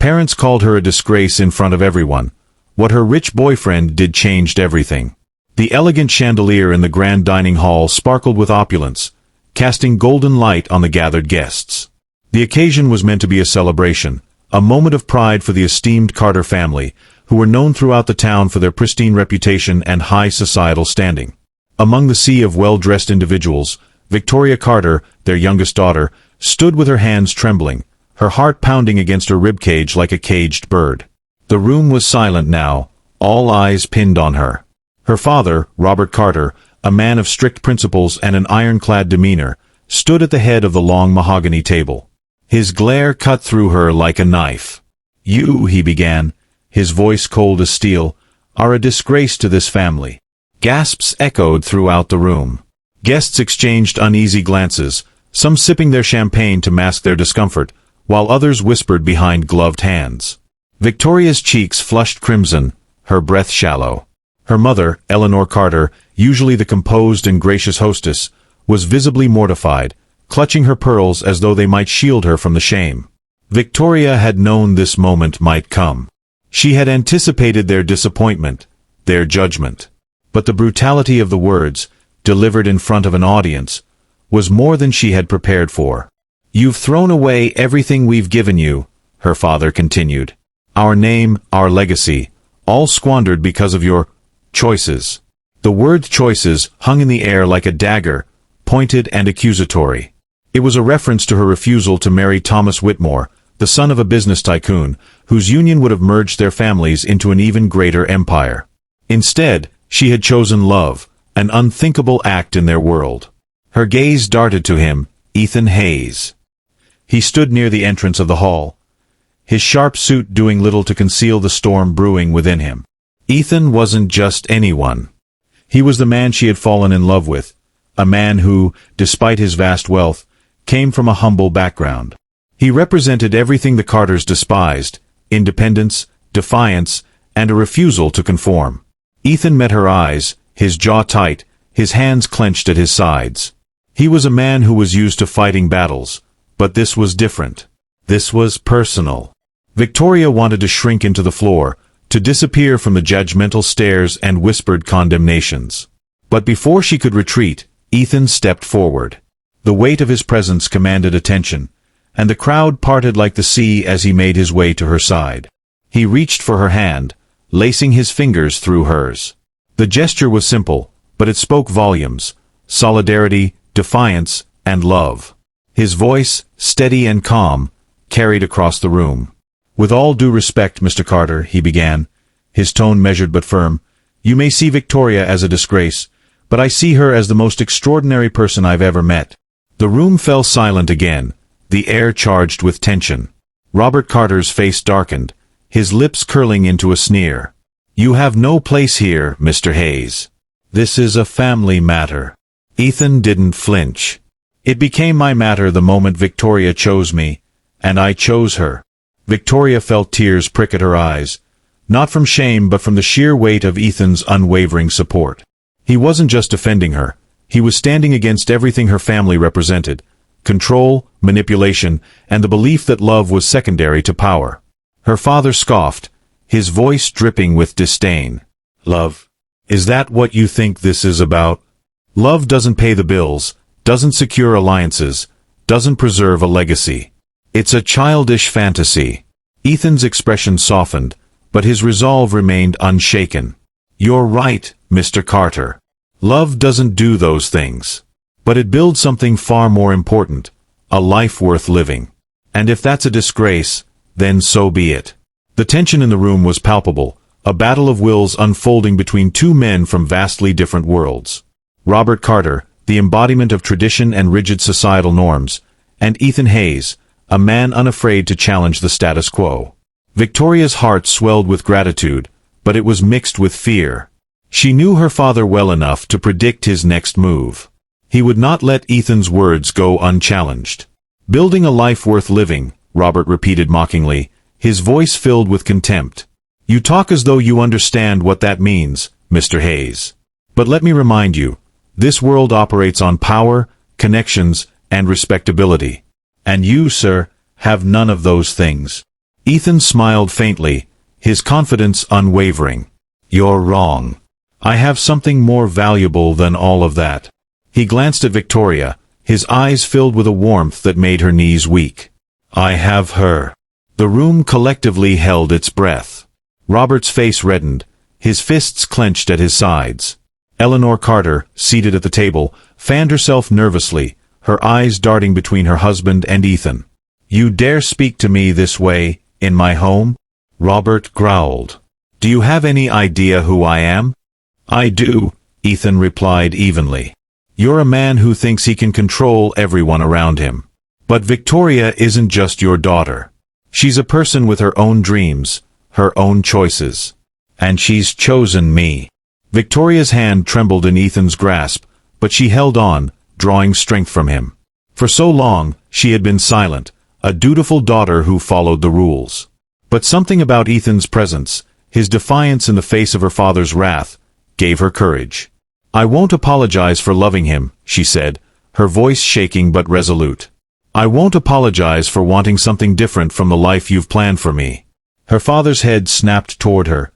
Parents called her a disgrace in front of everyone. What her rich boyfriend did changed everything. The elegant chandelier in the grand dining hall sparkled with opulence, casting golden light on the gathered guests. The occasion was meant to be a celebration, a moment of pride for the esteemed Carter family, who were known throughout the town for their pristine reputation and high societal standing. Among the sea of well-dressed individuals, Victoria Carter, their youngest daughter, stood with her hands trembling, her heart pounding against her ribcage like a caged bird. The room was silent now, all eyes pinned on her. Her father, Robert Carter, a man of strict principles and an ironclad demeanor, stood at the head of the long mahogany table. His glare cut through her like a knife. "You," he began, his voice cold as steel, "are a disgrace to this family." Gasps echoed throughout the room. Guests exchanged uneasy glances, some sipping their champagne to mask their discomfort, while others whispered behind gloved hands. Victoria's cheeks flushed crimson, her breath shallow. Her mother, Eleanor Carter, usually the composed and gracious hostess, was visibly mortified, clutching her pearls as though they might shield her from the shame. Victoria had known this moment might come. She had anticipated their disappointment, their judgment. But the brutality of the words, delivered in front of an audience, was more than she had prepared for. "You've thrown away everything we've given you," her father continued. "Our name, our legacy, all squandered because of your choices." The word choices hung in the air like a dagger, pointed and accusatory. It was a reference to her refusal to marry Thomas Whitmore, the son of a business tycoon, whose union would have merged their families into an even greater empire. Instead, she had chosen love, an unthinkable act in their world. Her gaze darted to him, Ethan Hayes. He stood near the entrance of the hall, his sharp suit doing little to conceal the storm brewing within him. Ethan wasn't just anyone. He was the man she had fallen in love with, a man who, despite his vast wealth, came from a humble background. He represented everything the Carters despised: independence, defiance, and a refusal to conform. Ethan met her eyes, his jaw tight, his hands clenched at his sides. He was a man who was used to fighting battles, but this was different. This was personal. Victoria wanted to shrink into the floor, to disappear from the judgmental stares and whispered condemnations. But before she could retreat, Ethan stepped forward. The weight of his presence commanded attention, and the crowd parted like the sea as he made his way to her side. He reached for her hand, lacing his fingers through hers. The gesture was simple, but it spoke volumes: solidarity, defiance, and love. His voice, steady and calm, carried across the room. "With all due respect, Mr. Carter," he began, his tone measured but firm, "you may see Victoria as a disgrace, but I see her as the most extraordinary person I've ever met." The room fell silent again, the air charged with tension. Robert Carter's face darkened, his lips curling into a sneer. "You have no place here, Mr. Hayes. This is a family matter." Ethan didn't flinch. "It became my matter the moment Victoria chose me, and I chose her." Victoria felt tears prick at her eyes, not from shame but from the sheer weight of Ethan's unwavering support. He wasn't just defending her, he was standing against everything her family represented: control, manipulation, and the belief that love was secondary to power. Her father scoffed, his voice dripping with disdain. "Love? Is that what you think this is about? Love doesn't pay the bills, doesn't secure alliances, doesn't preserve a legacy. It's a childish fantasy." Ethan's expression softened, but his resolve remained unshaken. "You're right, Mr. Carter. Love doesn't do those things. But it builds something far more important, a life worth living. And if that's a disgrace, then so be it." The tension in the room was palpable, a battle of wills unfolding between two men from vastly different worlds. Robert Carter, the embodiment of tradition and rigid societal norms, and Ethan Hayes, a man unafraid to challenge the status quo. Victoria's heart swelled with gratitude, but it was mixed with fear. She knew her father well enough to predict his next move. He would not let Ethan's words go unchallenged. "Building a life worth living," Robert repeated mockingly, his voice filled with contempt. "You talk as though you understand what that means, Mr. Hayes. But let me remind you, this world operates on power, connections, and respectability. And you, sir, have none of those things." Ethan smiled faintly, his confidence unwavering. "You're wrong. I have something more valuable than all of that." He glanced at Victoria, his eyes filled with a warmth that made her knees weak. "I have her." The room collectively held its breath. Robert's face reddened, his fists clenched at his sides. Eleanor Carter, seated at the table, fanned herself nervously, her eyes darting between her husband and Ethan. "You dare speak to me this way, in my home?" Robert growled. "Do you have any idea who I am?" "I do," Ethan replied evenly. "You're a man who thinks he can control everyone around him. But Victoria isn't just your daughter. She's a person with her own dreams, her own choices. And she's chosen me." Victoria's hand trembled in Ethan's grasp, but she held on, drawing strength from him. For so long, she had been silent, a dutiful daughter who followed the rules. But something about Ethan's presence, his defiance in the face of her father's wrath, gave her courage. "I won't apologize for loving him," she said, her voice shaking but resolute. "I won't apologize for wanting something different from the life you've planned for me." Her father's head snapped toward her,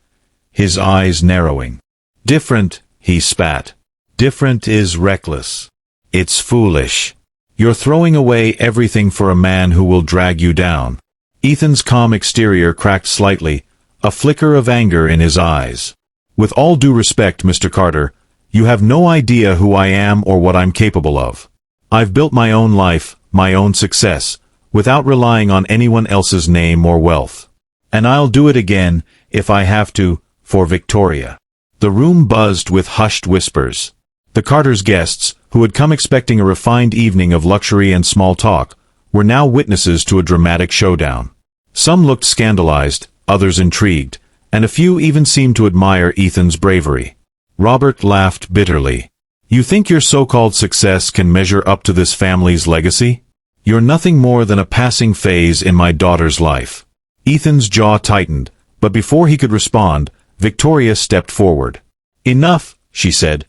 his eyes narrowing. "Different," he spat. "Different is reckless. It's foolish. You're throwing away everything for a man who will drag you down." Ethan's calm exterior cracked slightly, a flicker of anger in his eyes. "With all due respect, Mr. Carter, you have no idea who I am or what I'm capable of. I've built my own life, my own success, without relying on anyone else's name or wealth. And I'll do it again, if I have to, for Victoria." The room buzzed with hushed whispers. The Carters' guests, who had come expecting a refined evening of luxury and small talk, were now witnesses to a dramatic showdown. Some looked scandalized, others intrigued, and a few even seemed to admire Ethan's bravery. Robert laughed bitterly. "You think your so-called success can measure up to this family's legacy? You're nothing more than a passing phase in my daughter's life." Ethan's jaw tightened, but before he could respond, Victoria stepped forward. "Enough," she said,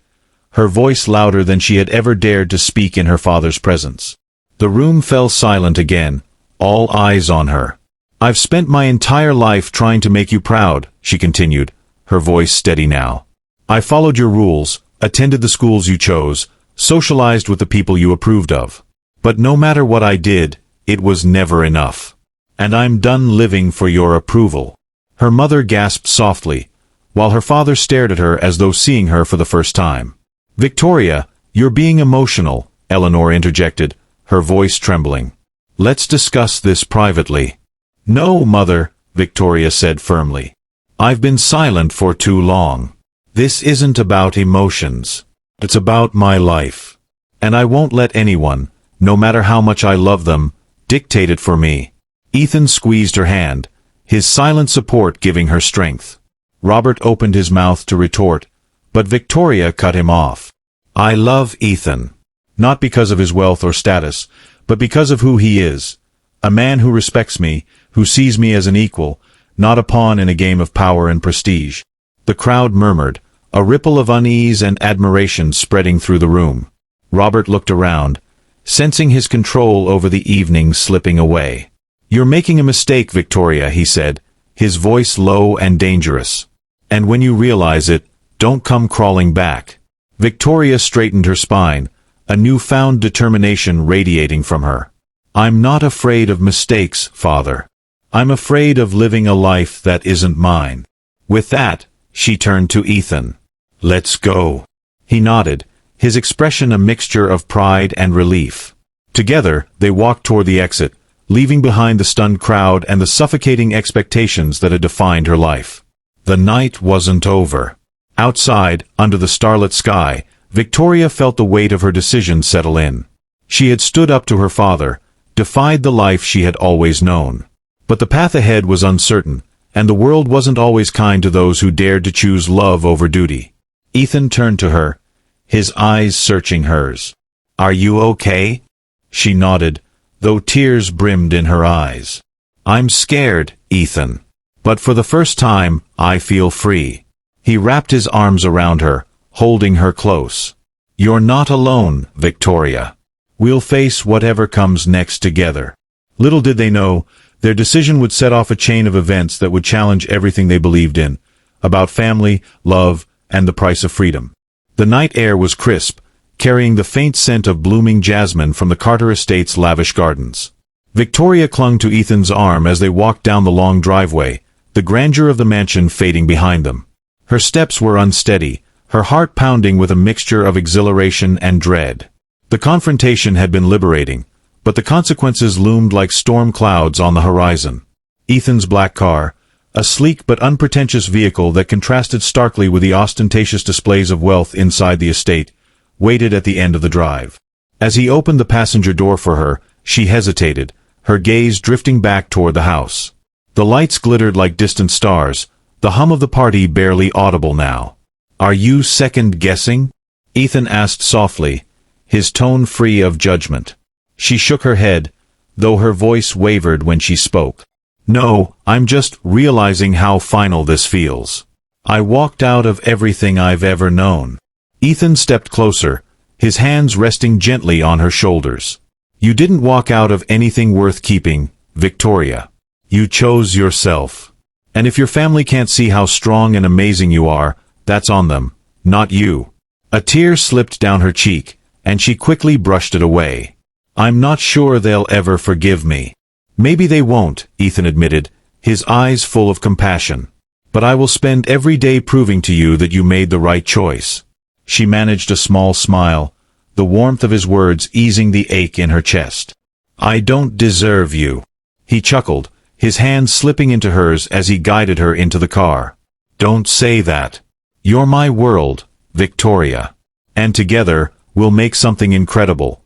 her voice louder than she had ever dared to speak in her father's presence. The room fell silent again, all eyes on her. "I've spent my entire life trying to make you proud," she continued, her voice steady now. "I followed your rules, attended the schools you chose, socialized with the people you approved of. But no matter what I did, it was never enough. And I'm done living for your approval." Her mother gasped softly, while her father stared at her as though seeing her for the first time. "Victoria, you're being emotional," Eleanor interjected, her voice trembling. "Let's discuss this privately." "No, Mother," Victoria said firmly. "I've been silent for too long. This isn't about emotions. It's about my life. And I won't let anyone, no matter how much I love them, dictate it for me." Ethan squeezed her hand, his silent support giving her strength. Robert opened his mouth to retort, but Victoria cut him off. "I love Ethan. Not because of his wealth or status, but because of who he is. A man who respects me, who sees me as an equal, not a pawn in a game of power and prestige." The crowd murmured, a ripple of unease and admiration spreading through the room. Robert looked around, sensing his control over the evening slipping away. "You're making a mistake, Victoria," he said, his voice low and dangerous. "And when you realize it, don't come crawling back." Victoria straightened her spine, a newfound determination radiating from her. "I'm not afraid of mistakes, Father. I'm afraid of living a life that isn't mine." With that, she turned to Ethan. "Let's go." He nodded, his expression a mixture of pride and relief. Together, they walked toward the exit, leaving behind the stunned crowd and the suffocating expectations that had defined her life. The night wasn't over. Outside, under the starlit sky, Victoria felt the weight of her decision settle in. She had stood up to her father, defied the life she had always known. But the path ahead was uncertain, and the world wasn't always kind to those who dared to choose love over duty. Ethan turned to her, his eyes searching hers. "Are you okay?" She nodded, though tears brimmed in her eyes. "I'm scared, Ethan. But for the first time, I feel free." He wrapped his arms around her, holding her close. "You're not alone, Victoria. We'll face whatever comes next together." Little did they know, Their decision would set off a chain of events that would challenge everything they believed in, about family, love, and the price of freedom. The night air was crisp, carrying the faint scent of blooming jasmine from the Carter estate's lavish gardens. Victoria clung to Ethan's arm as they walked down the long driveway, the grandeur of the mansion fading behind them. Her steps were unsteady, her heart pounding with a mixture of exhilaration and dread. The confrontation had been liberating, but the consequences loomed like storm clouds on the horizon. Ethan's black car, a sleek but unpretentious vehicle that contrasted starkly with the ostentatious displays of wealth inside the estate, waited at the end of the drive. As he opened the passenger door for her, she hesitated, her gaze drifting back toward the house. The lights glittered like distant stars, the hum of the party barely audible now. "Are you second-guessing?" Ethan asked softly, his tone free of judgment. She shook her head, though her voice wavered when she spoke. "No, I'm just realizing how final this feels. I walked out of everything I've ever known." Ethan stepped closer, his hands resting gently on her shoulders. "You didn't walk out of anything worth keeping, Victoria. You chose yourself. And if your family can't see how strong and amazing you are, that's on them, not you." A tear slipped down her cheek, and she quickly brushed it away. "I'm not sure they'll ever forgive me." "Maybe they won't," Ethan admitted, his eyes full of compassion. "But I will spend every day proving to you that you made the right choice." She managed a small smile, the warmth of his words easing the ache in her chest. "I don't deserve you." He chuckled, his hand slipping into hers as he guided her into the car. "Don't say that. You're my world, Victoria. And together, we'll make something incredible.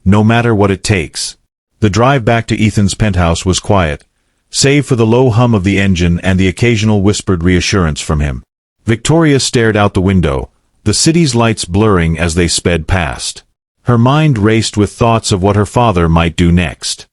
No matter what it takes." The drive back to Ethan's penthouse was quiet, save for the low hum of the engine and the occasional whispered reassurance from him. Victoria stared out the window, the city's lights blurring as they sped past. Her mind raced with thoughts of what her father might do next.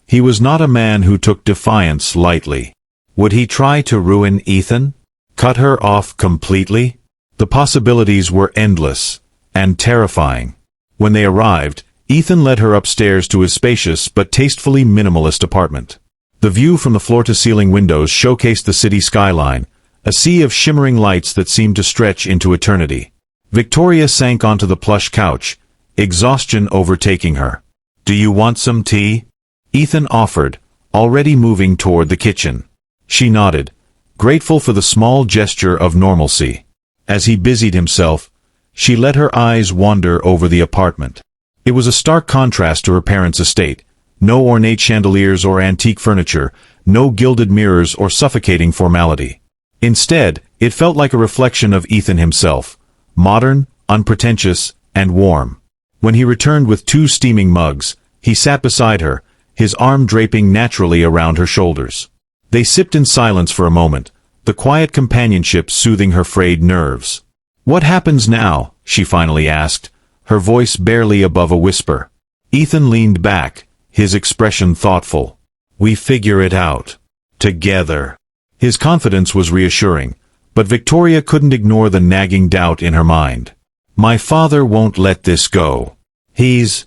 He was not a man who took defiance lightly. Would he try to ruin Ethan? Cut her off completely? The possibilities were endless, and terrifying. When they arrived, Ethan led her upstairs to his spacious but tastefully minimalist apartment. The view from the floor-to-ceiling windows showcased the city skyline, a sea of shimmering lights that seemed to stretch into eternity. Victoria sank onto the plush couch, exhaustion overtaking her. "Do you want some tea?" Ethan offered, already moving toward the kitchen. She nodded, grateful for the small gesture of normalcy. As he busied himself, she let her eyes wander over the apartment. It was a stark contrast to her parents' estate. No ornate chandeliers or antique furniture, no gilded mirrors or suffocating formality. Instead, it felt like a reflection of Ethan himself, modern, unpretentious, and warm. When he returned with 2 steaming mugs, he sat beside her, his arm draping naturally around her shoulders. They sipped in silence for a moment, the quiet companionship soothing her frayed nerves. "What happens now?" she finally asked, her voice barely above a whisper. Ethan leaned back, his expression thoughtful. "We figure it out. Together." His confidence was reassuring, but Victoria couldn't ignore the nagging doubt in her mind. "My father won't let this go. He's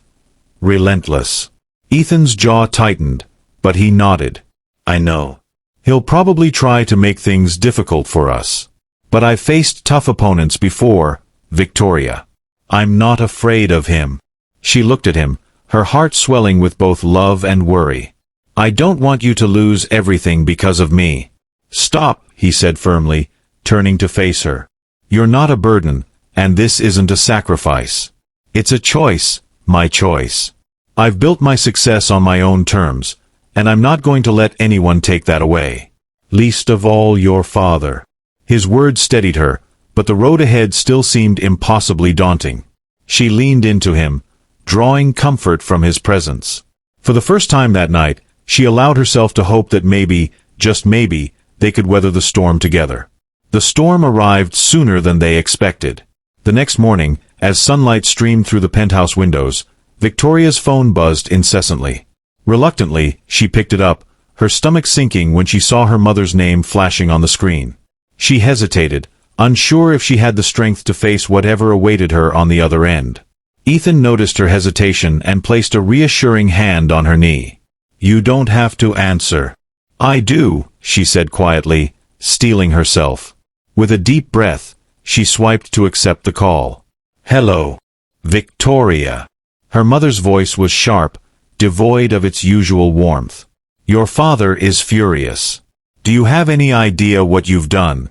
relentless." Ethan's jaw tightened, but he nodded. "I know. He'll probably try to make things difficult for us. But I've faced tough opponents before, Victoria. I'm not afraid of him." She looked at him, her heart swelling with both love and worry. "I don't want you to lose everything because of me." "Stop," he said firmly, turning to face her. "You're not a burden, and this isn't a sacrifice. It's a choice, my choice. I've built my success on my own terms, and I'm not going to let anyone take that away. Least of all your father." His words steadied her, but the road ahead still seemed impossibly daunting. She leaned into him, drawing comfort from his presence. For the first time that night, she allowed herself to hope that maybe, just maybe, they could weather the storm together. The storm arrived sooner than they expected. The next morning, as sunlight streamed through the penthouse windows, Victoria's phone buzzed incessantly. Reluctantly, she picked it up, her stomach sinking when she saw her mother's name flashing on the screen. She hesitated, unsure if she had the strength to face whatever awaited her on the other end. Ethan noticed her hesitation and placed a reassuring hand on her knee. You don't have to answer. I do, she said quietly, steeling herself. With a deep breath, she swiped to accept the call. Hello. Victoria. Her mother's voice was sharp, devoid of its usual warmth. Your father is furious. Do you have any idea what you've done?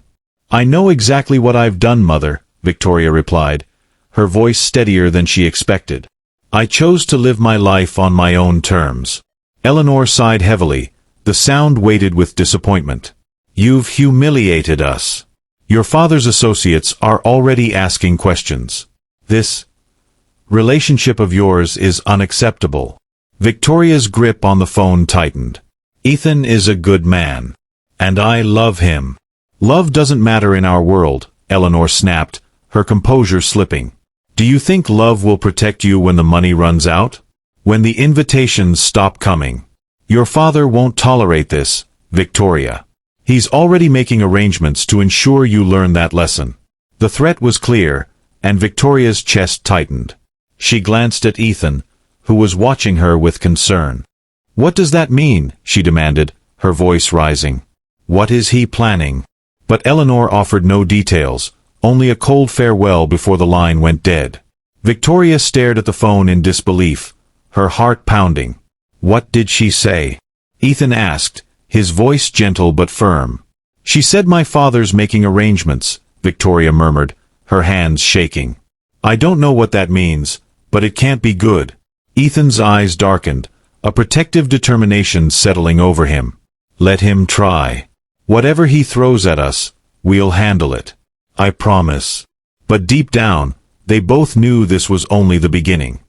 I know exactly what I've done, Mother, Victoria replied, her voice steadier than she expected. I chose to live my life on my own terms. Eleanor sighed heavily, the sound weighted with disappointment. You've humiliated us. Your father's associates are already asking questions. This relationship of yours is unacceptable. Victoria's grip on the phone tightened. Ethan is a good man. And I love him. Love doesn't matter in our world, Eleanor snapped, her composure slipping. Do you think love will protect you when the money runs out? When the invitations stop coming? Your father won't tolerate this, Victoria. He's already making arrangements to ensure you learn that lesson. The threat was clear, and Victoria's chest tightened. She glanced at Ethan, who was watching her with concern. What does that mean? She demanded, her voice rising. What is he planning? But Eleanor offered no details, only a cold farewell before the line went dead. Victoria stared at the phone in disbelief, her heart pounding. What did she say? Ethan asked, his voice gentle but firm. She said my father's making arrangements, Victoria murmured, her hands shaking. I don't know what that means, but it can't be good. Ethan's eyes darkened, a protective determination settling over him. Let him try. Whatever he throws at us, we'll handle it. I promise. But deep down, they both knew this was only the beginning.